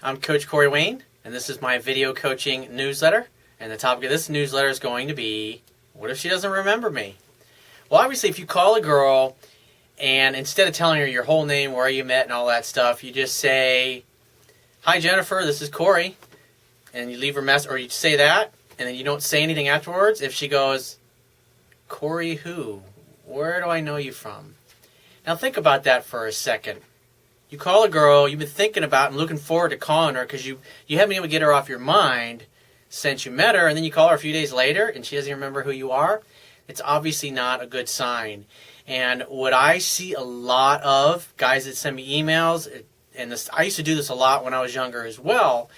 I'm Coach Corey Wayne, and this is my video coaching newsletter. And the topic of this newsletter is going to be, what if she doesn't remember me? Well, obviously, if you call a girl and instead of telling her your whole name, where you met, and all that stuff, you just say, "Hi, Jennifer, this is Corey," and you leave her message, or you say that, and then you don't say anything afterwards. If she goes, "Corey who? Where do I know you from?" Now think about that for a second. You call a girl you've been thinking about and looking forward to calling her because you haven't been able to get her off your mind since you met her, and then you call her a few days later and she doesn't even remember who you are. It's obviously not a good sign. And what I see a lot of, guys that send me emails, and this, I used to do this a lot when I was younger as well,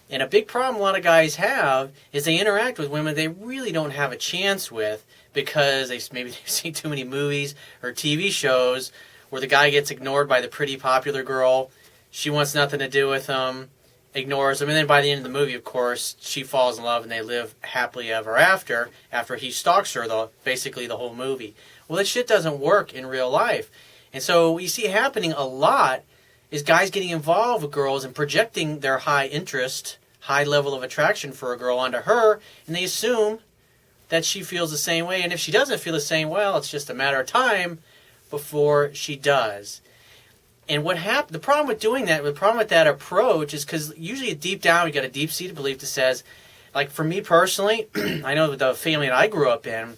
and a big problem a lot of guys have is they interact with women they really don't have a chance with because maybe they've seen too many movies or TV shows where the guy gets ignored by the pretty popular girl. She wants nothing to do with him, ignores him, and then by the end of the movie, of course, she falls in love and they live happily ever after he stalks her basically the whole movie. Well, that shit doesn't work in real life. And so what you see happening a lot is guys getting involved with girls and projecting their high interest, high level of attraction for a girl onto her, and they assume that she feels the same way. And if she doesn't feel the same, well, it's just a matter of time before she does. And the problem with doing that, the problem with that approach is because usually deep down you got a deep-seated belief that says, like for me personally, I know the family that I grew up in,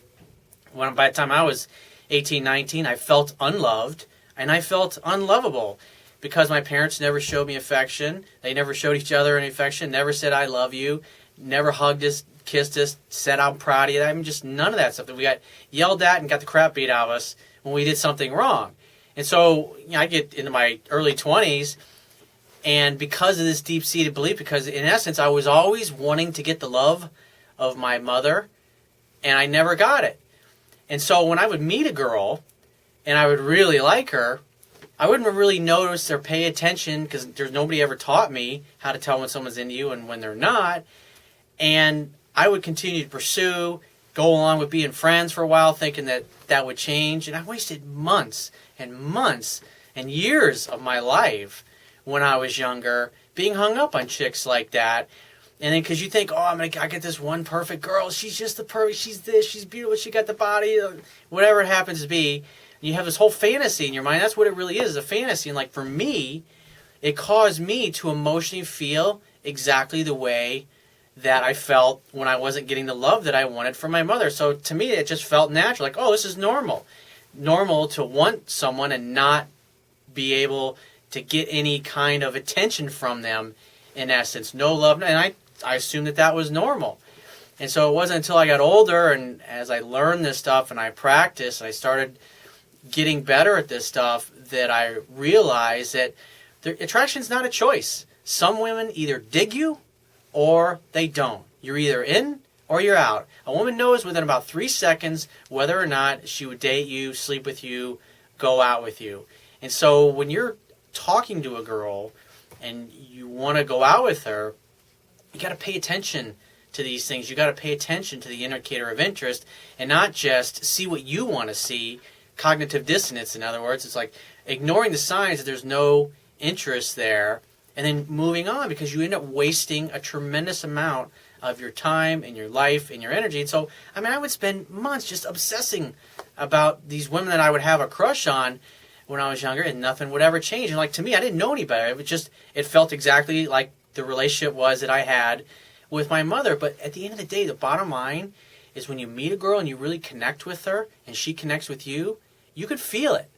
by the time I was 18, 19, I felt unloved and I felt unlovable because my parents never showed me affection. They never showed each other any affection, never said I love you, never hugged us, kissed us, said I'm proud of you. I mean, just none of that stuff. That we got yelled at and got the crap beat out of us when we did something wrong. And so, I get into my early 20s, and because of this deep-seated belief, because in essence I was always wanting to get the love of my mother, and I never got it. And so when I would meet a girl, and I would really like her, I wouldn't really notice or pay attention, because there's nobody ever taught me how to tell when someone's into you and when they're not, and I would continue to pursue, go along with being friends for a while, thinking that that would change. And I wasted months and months and years of my life when I was younger being hung up on chicks like that. And then because you think, oh, I get this one perfect girl. She's just the perfect. She's this. She's beautiful. She got the body. Whatever it happens to be. You have this whole fantasy in your mind. That's what it really is a fantasy. And like for me, it caused me to emotionally feel exactly the way that I felt when I wasn't getting the love that I wanted from my mother. So to me, it just felt natural. Like, oh, this is normal. Normal to want someone and not be able to get any kind of attention from them, in essence. No love. And I assumed that was normal. And so it wasn't until I got older and as I learned this stuff and I practiced, I started getting better at this stuff, that I realized that attraction's not a choice. Some women either dig you or they don't. You're either in or you're out. A woman knows within about 3 seconds whether or not she would date you, sleep with you, go out with you. And so when you're talking to a girl and you want to go out with her, you got to pay attention to these things. You got to pay attention to the indicator of interest and not just see what you want to see. Cognitive dissonance, in other words. It's like ignoring the signs that there's no interest there, and then moving on, because you end up wasting a tremendous amount of your time and your life and your energy. And so, I would spend months just obsessing about these women that I would have a crush on when I was younger, and nothing would ever change. And like, to me, I didn't know any better. It felt exactly like the relationship was that I had with my mother. But at the end of the day, the bottom line is when you meet a girl and you really connect with her and she connects with you, you could feel it.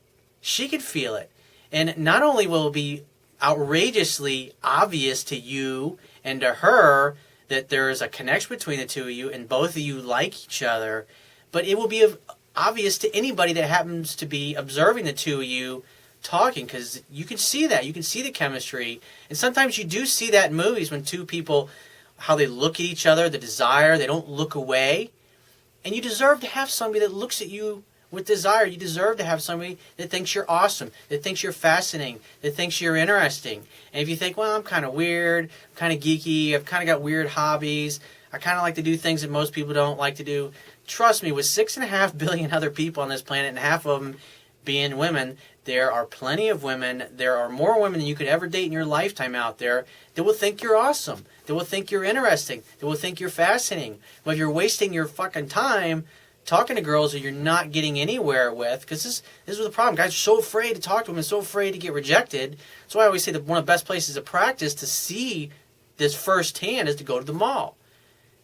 She could feel it. And not only will it be outrageously obvious to you and to her that there is a connection between the two of you and both of you like each other, but it will be obvious to anybody that happens to be observing the two of you talking, because you can see that. You can see the chemistry. And sometimes you do see that in movies when two people, how they look at each other, the desire, they don't look away. And you deserve to have somebody that looks at you with desire. You deserve to have somebody that thinks you're awesome, that thinks you're fascinating, that thinks you're interesting. And if you think, well, I'm kind of weird, I'm kind of geeky, I've kind of got weird hobbies, I kind of like to do things that most people don't like to do. Trust me, with 6.5 billion other people on this planet and half of them being women, There are plenty of women, there are more women than you could ever date in your lifetime out there that will think you're awesome, that will think you're interesting, that will think you're fascinating. But if you're wasting your fucking time talking to girls that you're not getting anywhere with, because this is the problem. Guys are so afraid to talk to women, so afraid to get rejected. That's why I always say that one of the best places to practice to see this firsthand is to go to the mall.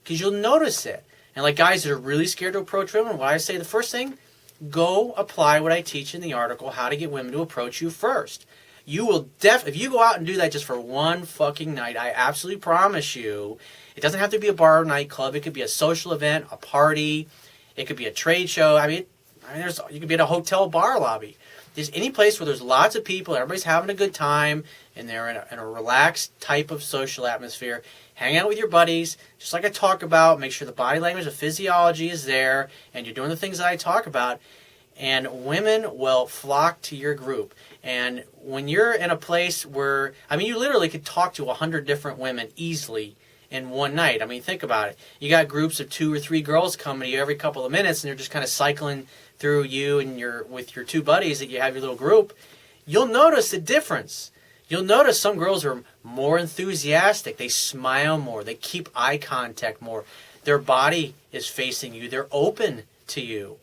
Because you'll notice it. And like guys that are really scared to approach women, what I say, the first thing, go apply what I teach in the article, how to get women to approach you first. You will if you go out and do that just for one fucking night, I absolutely promise you, it doesn't have to be a bar or nightclub. It could be a social event, a party. It could be a trade show. You could be at a hotel bar lobby. There's any place where there's lots of people, everybody's having a good time, and they're in a relaxed type of social atmosphere. Hang out with your buddies, just like I talk about. Make sure the body language, the physiology is there, and you're doing the things that I talk about. And women will flock to your group. And when you're in a place where, you literally could talk to 100 different women easily in one night. Think about it. You got groups of 2 or 3 girls coming to you every couple of minutes, and they're just kind of cycling through you and with your 2 buddies that you have your little group. You'll notice the difference. You'll notice some girls are more enthusiastic. They smile more. They keep eye contact more. Their body is facing you. They're open to you.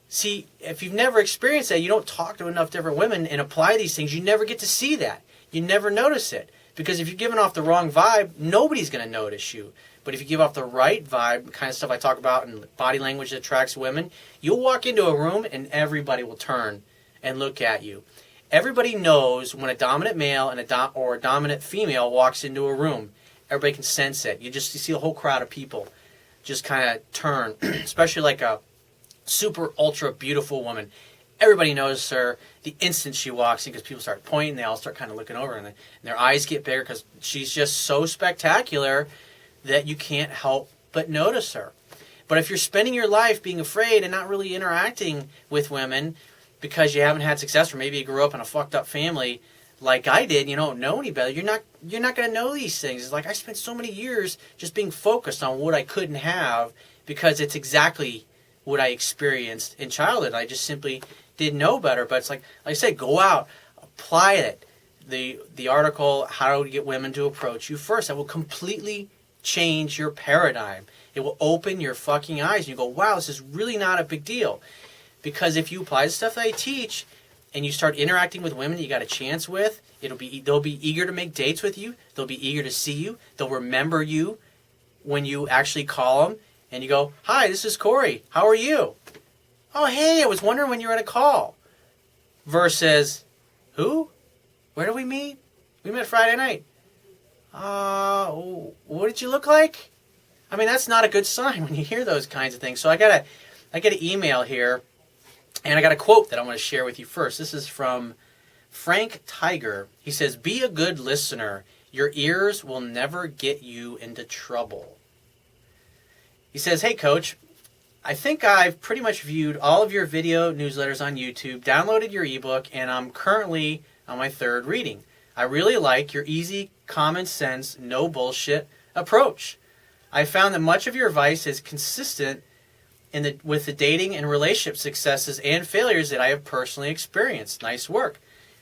See, if you've never experienced that, you don't talk to enough different women and apply these things, you never get to see that. You never notice it. Because if you're giving off the wrong vibe, nobody's going to notice you. But if you give off the right vibe, the kind of stuff I talk about in body language that attracts women, you'll walk into a room and everybody will turn and look at you. Everybody knows when a dominant male and or a dominant female walks into a room. Everybody can sense it. You see a whole crowd of people just kind of turn, especially like a super ultra beautiful woman. Everybody knows her the instant she walks in because people start pointing. They all start kind of looking over and their eyes get bigger because she's just so spectacular that you can't help but notice her. But if you're spending your life being afraid and not really interacting with women because you haven't had success, or maybe you grew up in a fucked up family like I did, you don't know any better, you're not going to know these things. It's like I spent so many years just being focused on what I couldn't have because it's exactly what I experienced in childhood. I just simply didn't know better. But it's like I said, go out, apply it. The article, how to get women to approach you first, that will completely change your paradigm. It will open your fucking eyes and you go, wow, this is really not a big deal. Because if you apply the stuff that I teach and you start interacting with women that you got a chance with, they'll be eager to make dates with you. They'll be eager to see you. They'll remember you when you actually call them and you go, hi, this is Corey. How are you? Oh, hey, I was wondering when you were at a call. Versus, who? Where did we meet? We met Friday night. What did you look like? That's not a good sign when you hear those kinds of things. So I got an email here, and I got a quote that I want to share with you first. This is from Frank Tiger. He says, be a good listener. Your ears will never get you into trouble. He says, hey, Coach, I think I've pretty much viewed all of your video newsletters on YouTube, downloaded your ebook, and I'm currently on my 3rd reading. I really like your easy, common sense, no bullshit approach. I found that much of your advice is consistent with the dating and relationship successes and failures that I have personally experienced. Nice work.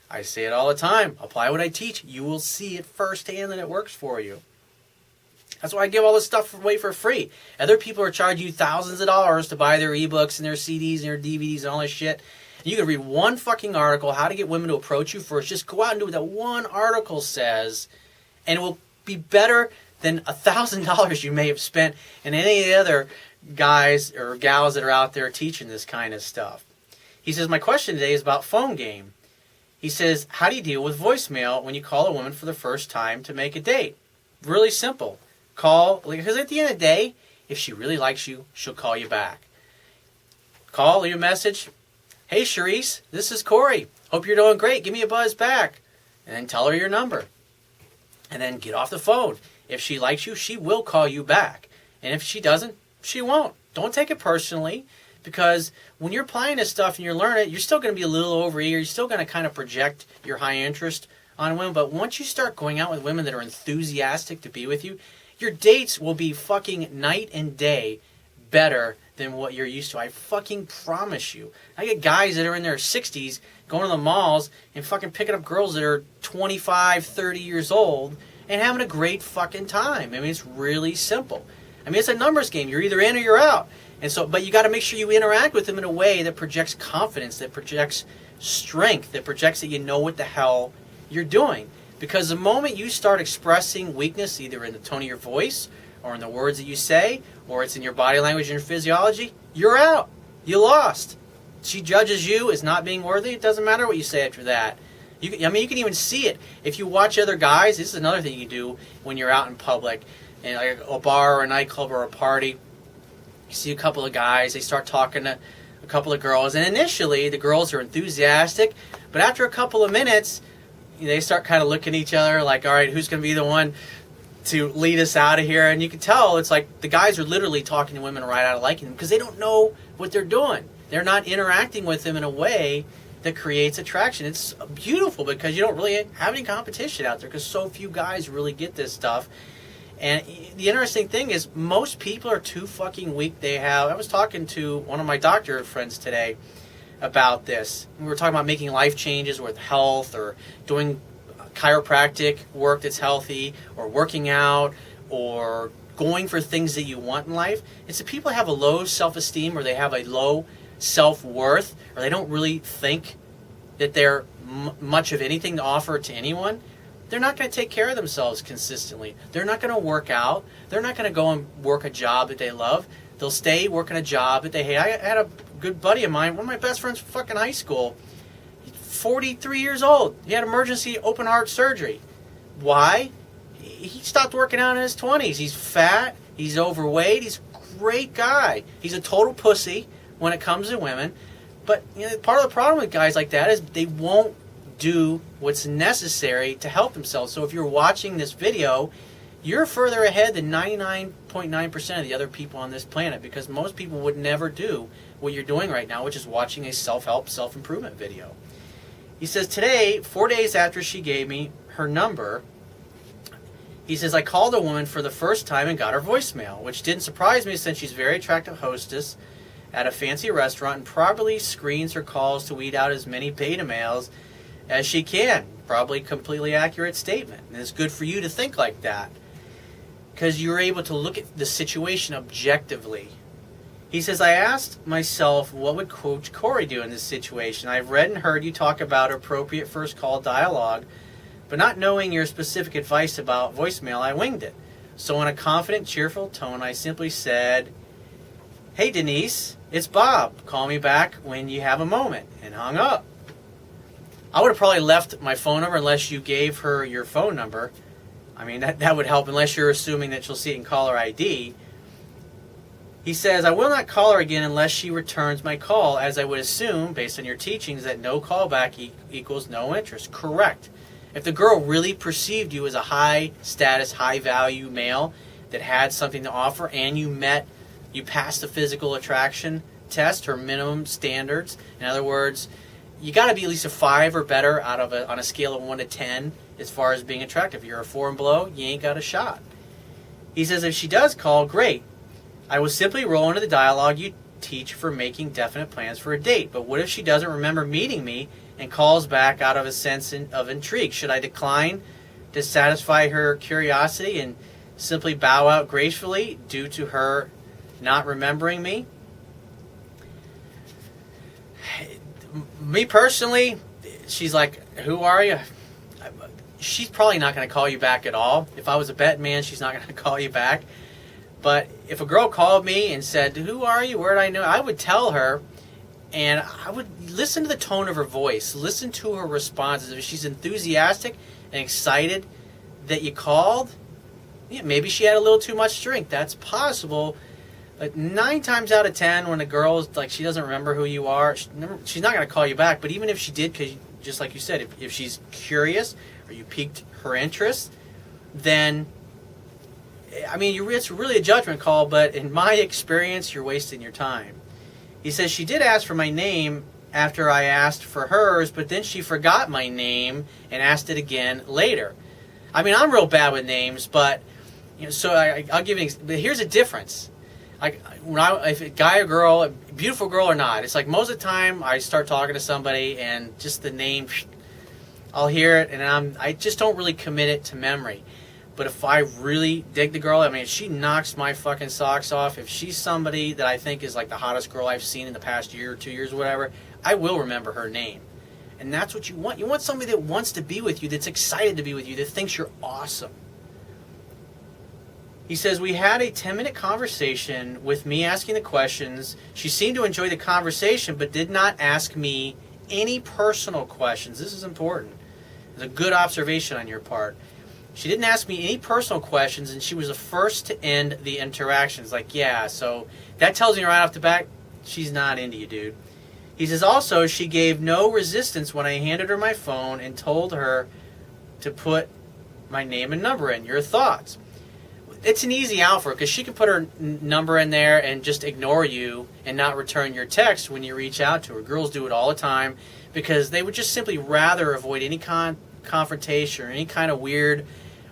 I say it all the time. Apply what I teach. You will see it firsthand that it works for you. That's why I give all this stuff away for free. Other people are charging you thousands of dollars to buy their ebooks and their CDs and their DVDs and all this shit. And you can read one fucking article, how to get women to approach you first. Just go out and do what that one article says, and it will be better than $1,000 you may have spent in any of the other guys or gals that are out there teaching this kind of stuff. He says, my question today is about phone game. He says, how do you deal with voicemail when you call a woman for the first time to make a date? Really simple. Call, because at the end of the day, if she really likes you, she'll call you back. Call, leave a message. Hey, Charisse, this is Corey. Hope you're doing great. Give me a buzz back. And then tell her your number. And then get off the phone. If she likes you, she will call you back. And if she doesn't, she won't. Don't take it personally, because when you're applying this stuff and you're learning it, you're still going to be a little overeager. You're still going to kind of project your high interest on women. But once you start going out with women that are enthusiastic to be with you, your dates will be fucking night and day better than what you're used to. I fucking promise you. I get guys that are in their 60s going to the malls and fucking picking up girls that are 25, 30 years old and having a great fucking time. I mean, it's really simple. I mean, it's a numbers game. You're either in or you're out. And so, but you got to make sure you interact with them in a way that projects confidence, that projects strength, that projects that you know what the hell you're doing. Because the moment you start expressing weakness, either in the tone of your voice or in the words that you say, or it's in your body language and your physiology, you're out. You lost. She judges you as not being worthy. It doesn't matter what you say after that. You can even see it. If you watch other guys, this is another thing you do when you're out in public, in like a bar or a nightclub or a party. You see a couple of guys, they start talking to a couple of girls, and initially the girls are enthusiastic, but after a couple of minutes, they start kind of looking at each other like, all right, who's going to be the one to lead us out of here? And you can tell it's like the guys are literally talking to women right out of liking them because they don't know what they're doing. They're not interacting with them in a way that creates attraction. It's beautiful because you don't really have any competition out there because so few guys really get this stuff. And the interesting thing is most people are too fucking weak. I was talking to one of my doctor friends today about this. We were talking about making life changes with health or doing chiropractic work that's healthy or working out or going for things that you want in life. It's that people have a low self-esteem or they have a low self-worth or they don't really think that they're much of anything to offer to anyone. They're not going to take care of themselves consistently. They're not going to work out. They're not going to go and work a job that they love. They'll stay working a job that they hate. I had a good buddy of mine, one of my best friends from fucking high school, 43 years old. He had emergency open heart surgery. Why? He stopped working out in his 20s. He's fat. He's overweight. He's a great guy. He's a total pussy when it comes to women. But part of the problem with guys like that is they won't do what's necessary to help themselves. So if you're watching this video, you're further ahead than 99.9% of the other people on this planet because most people would never do what you're doing right now, which is watching a self-help, self-improvement video. He says, today, 4 days after she gave me her number, he says, I called a woman for the first time and got her voicemail, which didn't surprise me since she's a very attractive hostess at a fancy restaurant and probably screens her calls to weed out as many beta males as she can. Probably completely accurate statement. And it's good for you to think like that because you're able to look at the situation objectively. He says, I asked myself, what would Coach Corey do in this situation? I've read and heard you talk about appropriate first call dialogue, but not knowing your specific advice about voicemail, I winged it. So in a confident, cheerful tone, I simply said, hey Denise, it's Bob. Call me back when you have a moment, and hung up. I would have probably left my phone number unless you gave her your phone number. I mean, that would help unless you're assuming that she'll see it in caller ID. He says, I will not call her again unless she returns my call, as I would assume, based on your teachings, that no callback equals no interest. Correct. If the girl really perceived you as a high-status, high-value male that had something to offer and you passed the physical attraction test, her minimum standards, in other words, you got to be at least a 5 or better on a scale of 1 to 10 as far as being attractive. If you're a 4 and below, you ain't got a shot. He says, if she does call, great. I will simply roll into the dialogue you teach for making definite plans for a date. But what if she doesn't remember meeting me and calls back out of a sense of intrigue? Should I decline to satisfy her curiosity and simply bow out gracefully due to her not remembering me? Me personally, she's like, who are you? She's probably not going to call you back at all. If I was a bet man, she's not going to call you back. But if a girl called me and said, who are you? Where did I know? I would tell her, and I would listen to the tone of her voice. Listen to her responses. If she's enthusiastic and excited that you called, yeah, maybe she had a little too much drink. That's possible. But 9 times out of 10, when a girl's like, she doesn't remember who you are, she's not going to call you back. But even if she did, because just like you said, if she's curious or you piqued her interest, then, I mean, it's really a judgment call, but in my experience, you're wasting your time. He says, she did ask for my name after I asked for hers, but then she forgot my name and asked it again later. I mean, I'm real bad with names, but, so I'll give you an example. But here's a difference. like if a guy or girl, a beautiful girl or not, it's like most of the time I start talking to somebody and just the name, I'll hear it and I just don't really commit it to memory. But if I really dig the girl, I mean, if she knocks my fucking socks off, if she's somebody that I think is like the hottest girl I've seen in the past year or 2 years or whatever, I will remember her name. And that's what you want. You want somebody that wants to be with you, that's excited to be with you, that thinks you're awesome. He says, we had a 10-minute conversation with me asking the questions. She seemed to enjoy the conversation, but did not ask me any personal questions. This is important. It's a good observation on your part. She didn't ask me any personal questions, and she was the first to end the interaction. It's like, yeah, so that tells me right off the bat, she's not into you, dude. He says, also, she gave no resistance when I handed her my phone and told her to put my name and number in. Your thoughts? It's an easy out for her, because she can put her number in there and just ignore you and not return your text when you reach out to her. Girls do it all the time, because they would just simply rather avoid any confrontation or any kind of weird,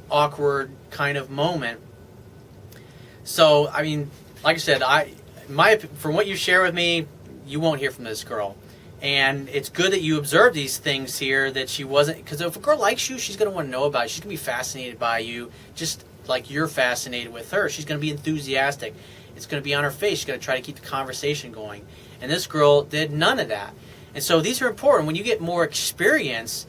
awkward kind of moment. So, I mean, like I said, from what you share with me, you won't hear from this girl. And it's good that you observe these things here, that she wasn't, because if a girl likes you, she's going to want to know about you. She's going to be fascinated by you, just like you're fascinated with her. She's going to be enthusiastic. It's going to be on her face. She's going to try to keep the conversation going. And this girl did none of that. And so these are important. When you get more experience,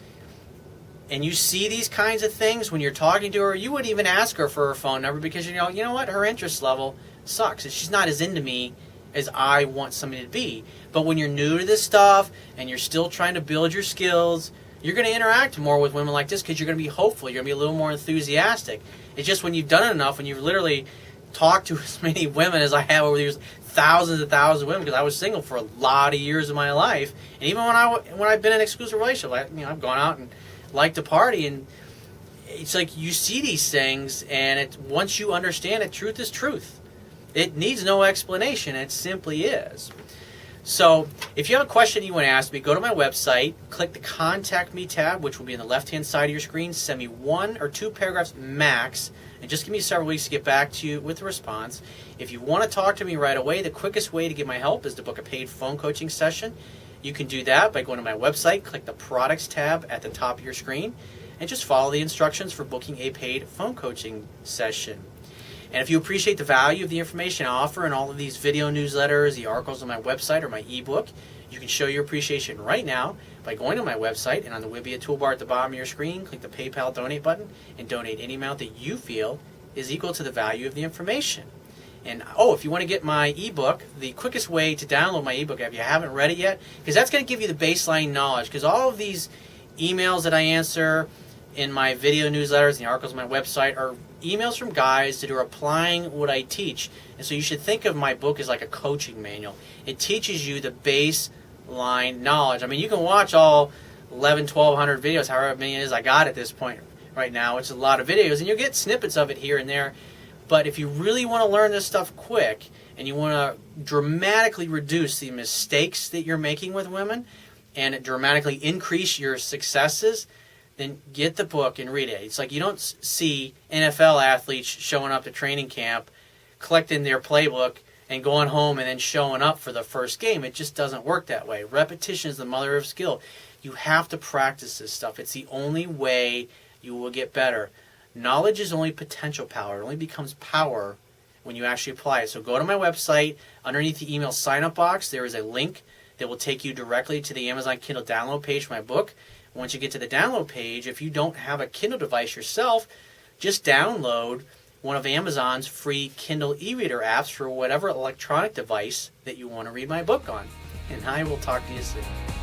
and you see these kinds of things when you're talking to her, you wouldn't even ask her for her phone number, because you know what, her interest level sucks. She's not as into me as I want somebody to be. But when you're new to this stuff and you're still trying to build your skills, you're going to interact more with women like this, because you're going to be hopeful. You're going to be a little more enthusiastic. It's just when you've done it enough, when you've literally talked to as many women as I have over the years, thousands and thousands of women, because I was single for a lot of years of my life, and even when I've been in an exclusive relationship, I've gone out and like to party, and it's like you see these things, and once you understand it, truth is truth. It needs no explanation. It simply is. So if you have a question you want to ask me, go to my website, click the Contact Me tab, which will be on the left-hand side of your screen. Send me 1 or 2 paragraphs max, and just give me several weeks to get back to you with a response. If you want to talk to me right away, the quickest way to get my help is to book a paid phone coaching session. You can do that by going to my website, click the Products tab at the top of your screen, and just follow the instructions for booking a paid phone coaching session. And if you appreciate the value of the information I offer in all of these video newsletters, the articles on my website, or my ebook, you can show your appreciation right now by going to my website, and on the Wibiya toolbar at the bottom of your screen, click the PayPal donate button and donate any amount that you feel is equal to the value of the information. And if you want to get my ebook, the quickest way to download my ebook, if you haven't read it yet, because that's going to give you the baseline knowledge, because all of these emails that I answer in my video newsletters and the articles on my website are emails from guys that are applying what I teach. And so you should think of my book as like a coaching manual. It teaches you the baseline knowledge. I mean, you can watch all 1,200 videos, however many it is I got at this point right now. It's a lot of videos, and you'll get snippets of it here and there. But if you really want to learn this stuff quick, and you want to dramatically reduce the mistakes that you're making with women, and dramatically increase your successes, then get the book and read it. It's like you don't see NFL athletes showing up to training camp, collecting their playbook, and going home and then showing up for the first game. It just doesn't work that way. Repetition is the mother of skill. You have to practice this stuff. It's the only way you will get better. Knowledge is only potential power. It only becomes power when you actually apply it. So go to my website. Underneath the email sign-up box, there is a link that will take you directly to the Amazon Kindle download page for my book. Once you get to the download page, if you don't have a Kindle device yourself, just download one of Amazon's free Kindle e-reader apps for whatever electronic device that you want to read my book on. And I will talk to you soon.